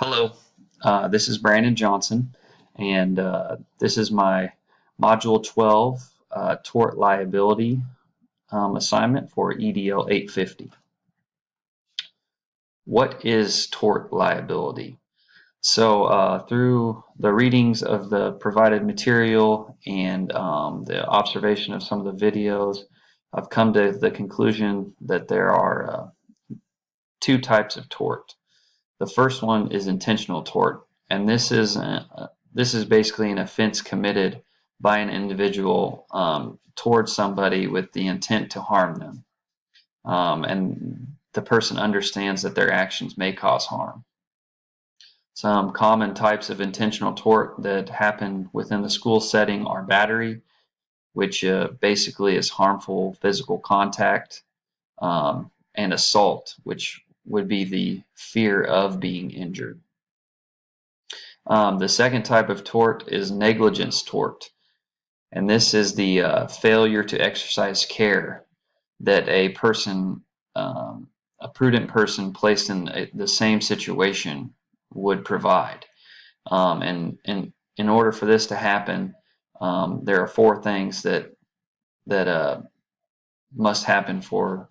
Hello, this is Brandon Johnson, and this is my Module 12 Tort Liability assignment for EDL 850. What is tort liability? So through the readings of the provided material and the observation of some of the videos, I've come to the conclusion that there are two types of tort. The first one is intentional tort, and this is basically an offense committed by an individual towards somebody with the intent to harm them, and the person understands that their actions may cause harm. Some common types of intentional tort that happen within the school setting are battery, which basically is harmful physical contact, and assault, which would be the fear of being injured. The second type of tort is negligence tort, and this is the failure to exercise care that a person, a prudent person placed in the same situation would provide. And in order for this to happen, there are four things that must happen for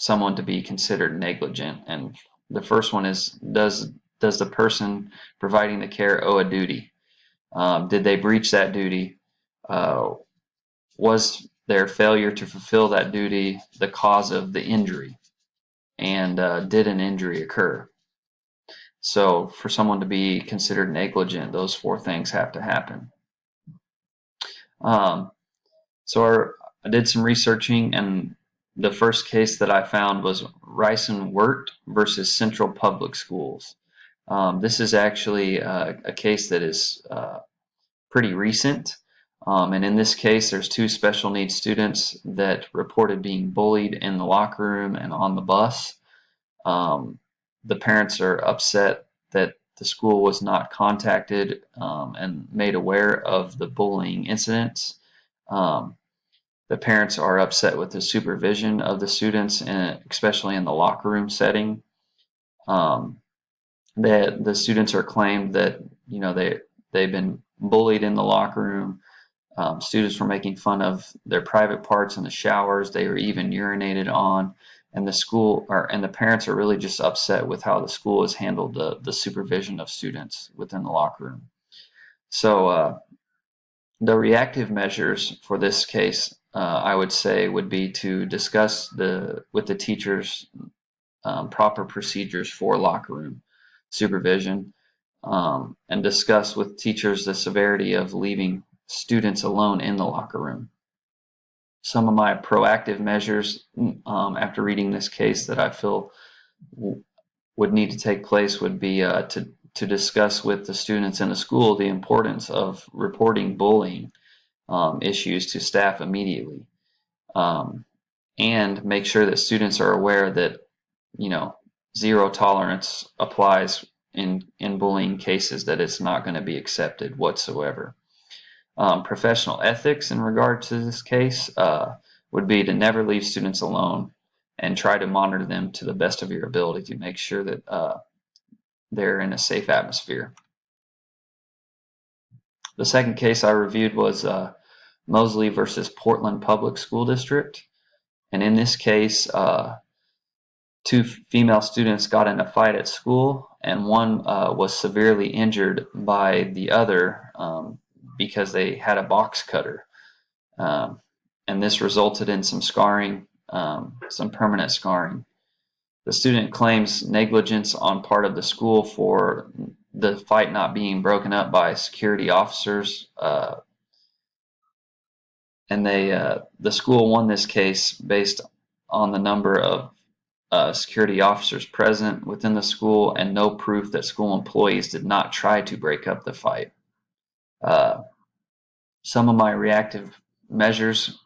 someone to be considered negligent. And the first one is, does the person providing the care owe a duty? Did they breach that duty? Was their failure to fulfill that duty the cause of the injury? And did an injury occur? So for someone to be considered negligent, those four things have to happen. So I did some researching, and the first case that I found was Rice and Wirt versus Central Public Schools. This is actually a case that is pretty recent. And in this case, there's two special needs students that reported being bullied in the locker room and on the bus. The parents are upset that the school was not contacted and made aware of the bullying incidents. The parents are upset with the supervision of the students, and especially in the locker room setting. That the students are claimed that they've been bullied in the locker room. Students were making fun of their private parts in the showers. They were even urinated on, and the parents are really just upset with how the school has handled the supervision of students within the locker room. So the reactive measures for this case, I would say, would be to discuss with the teachers proper procedures for locker room supervision, and discuss with teachers the severity of leaving students alone in the locker room. Some of my proactive measures after reading this case that I feel would need to take place would be to discuss with the students in the school the importance of reporting bullying issues to staff immediately, and make sure that students are aware that zero tolerance applies in bullying cases, that it's not going to be accepted whatsoever. Professional ethics in regard to this case would be to never leave students alone and try to monitor them to the best of your ability to make sure that they're in a safe atmosphere. The second case I reviewed was Mosley versus Portland Public School District. And in this case, two female students got in a fight at school, and one was severely injured by the other because they had a box cutter. And this resulted in some scarring, some permanent scarring. The student claims negligence on part of the school for the fight not being broken up by security officers, and the school won this case based on the number of security officers present within the school and no proof that school employees did not try to break up the fight. Some of my reactive measures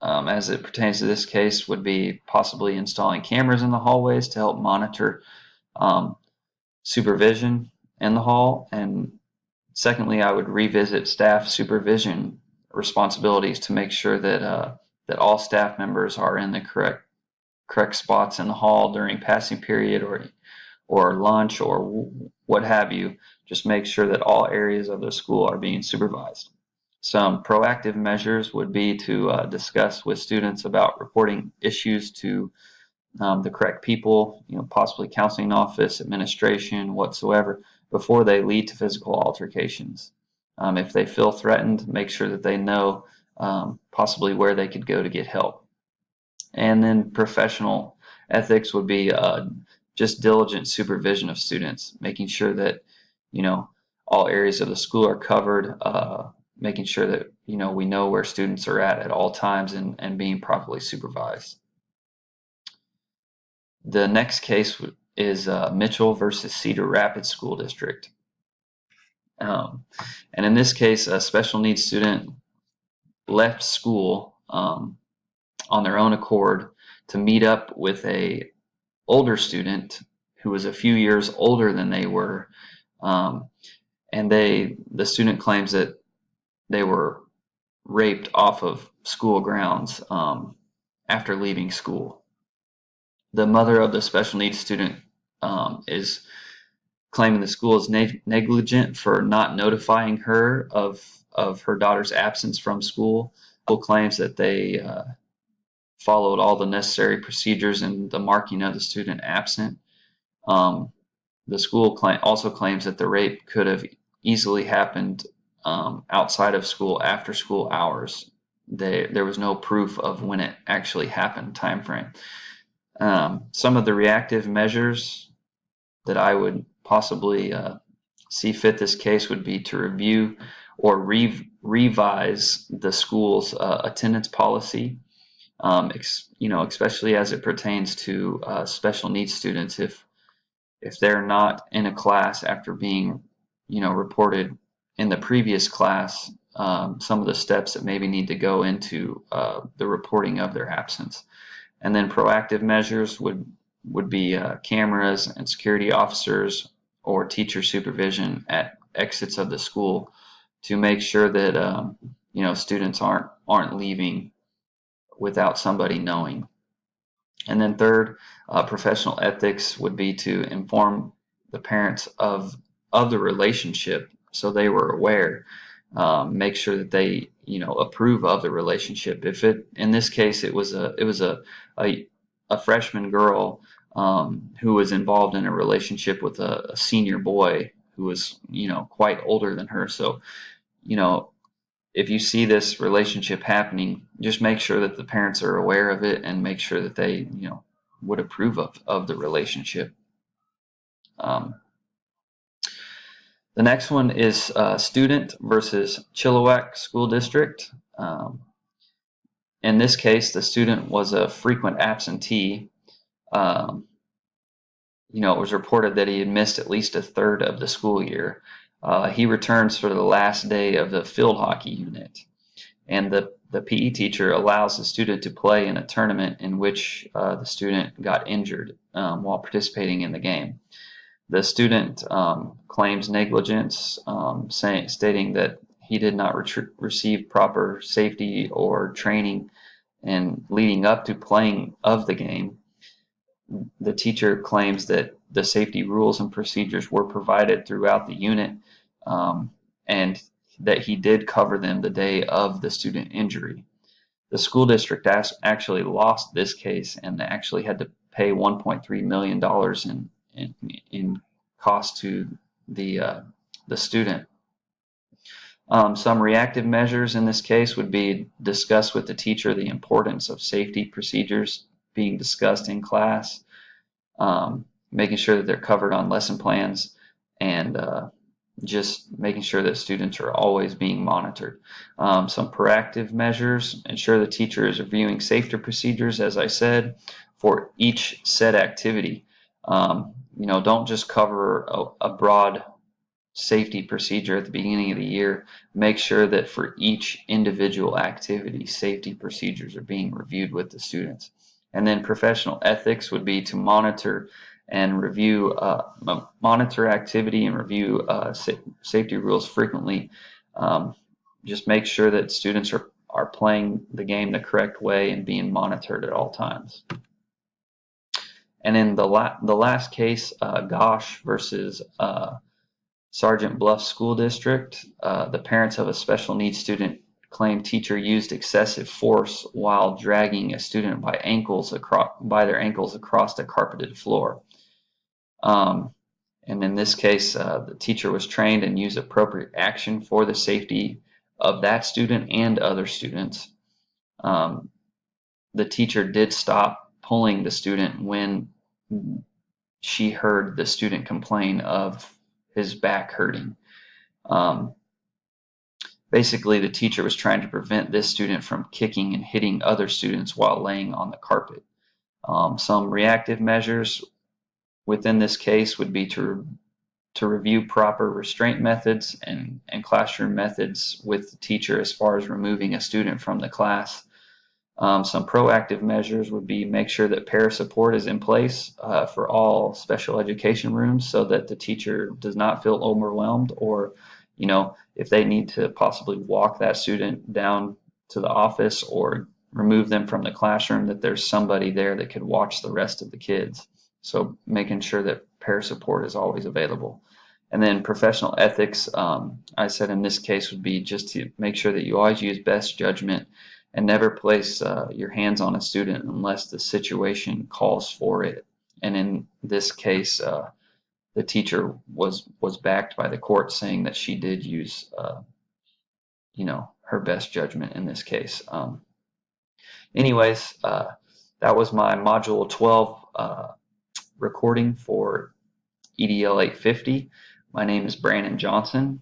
as it pertains to this case would be possibly installing cameras in the hallways to help monitor supervision in the hall. And secondly, I would revisit staff supervision responsibilities to make sure that all staff members are in the correct spots in the hall during passing period or lunch or what have you. Just make sure that all areas of the school are being supervised. Some proactive measures would be to discuss with students about reporting issues to the correct people, possibly counseling office, administration, whatsoever, before they lead to physical altercations. If they feel threatened, make sure that they know possibly where they could go to get help. And then professional ethics would be just diligent supervision of students, making sure that, all areas of the school are covered, making sure that, we know where students are at all times and being properly supervised. The next case is Mitchell versus Cedar Rapids School District. And in this case, a special needs student left school on their own accord to meet up with a older student who was a few years older than they were, and the student claims that they were raped off of school grounds after leaving school. The mother of the special needs student is claiming the school is negligent for not notifying her of her daughter's absence from school. School claims that they followed all the necessary procedures in the marking of the student absent. The school also claims that the rape could have easily happened outside of school after school hours. There was no proof of when it actually happened, time frame. Some of the reactive measures that I would possibly see fit this case would be to review or revise the school's attendance policy, especially as it pertains to special needs students. If they're not in a class after being, reported in the previous class, some of the steps that maybe need to go into the reporting of their absence. And then proactive measures would be cameras and security officers or teacher supervision at exits of the school to make sure that students aren't leaving without somebody knowing. And then third, professional ethics would be to inform the parents of the relationship so they were aware. Make sure that they approve of the relationship. If in this case it was a freshman girl who was involved in a relationship with a senior boy who was quite older than her. So if you see this relationship happening, just make sure that the parents are aware of it and make sure that they would approve of the relationship. The next one is student versus Chilliwack School District. In this case, the student was a frequent absentee. It was reported that he had missed at least a third of the school year. He returns for the last day of the field hockey unit, and the PE teacher allows the student to play in a tournament in which the student got injured while participating in the game. The student claims negligence, stating that he did not receive proper safety or training and leading up to playing of the game. The teacher claims that the safety rules and procedures were provided throughout the unit and that he did cover them the day of the student injury. The school district actually lost this case and actually had to pay $1.3 million in cost to the student. Some reactive measures in this case would be discuss with the teacher the importance of safety procedures being discussed in class, making sure that they're covered on lesson plans, and just making sure that students are always being monitored. Some proactive measures: ensure the teacher is reviewing safety procedures, as I said, for each set activity. Don't just cover a broad safety procedure at the beginning of the year. Make sure that for each individual activity, safety procedures are being reviewed with the students. And then professional ethics would be to monitor and review, monitor activity and review safety rules frequently. Just make sure that students are playing the game the correct way and being monitored at all times. And in the last case, Gosh versus Sergeant Bluff School District, the parents of a special needs student claimed teacher used excessive force while dragging a student by their ankles across the carpeted floor. And in this case, the teacher was trained and used appropriate action for the safety of that student and other students. The teacher did stop pulling the student when she heard the student complain of his back hurting. Basically, the teacher was trying to prevent this student from kicking and hitting other students while laying on the carpet. Some reactive measures within this case would be to review proper restraint methods and classroom methods with the teacher as far as removing a student from the class. Some proactive measures would be make sure that para support is in place for all special education rooms so that the teacher does not feel overwhelmed, or, if they need to possibly walk that student down to the office or remove them from the classroom, that there's somebody there that could watch the rest of the kids. So making sure that para support is always available. And then professional ethics, I said in this case, would be just to make sure that you always use best judgment and never place your hands on a student unless the situation calls for it. And in this case, the teacher was backed by the court, saying that she did use, her best judgment in this case. Anyways, that was my Module 12 recording for EDL 850. My name is Brandon Johnson.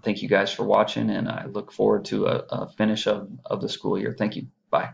Thank you guys for watching, and I look forward to a finish of the school year. Thank you. Bye.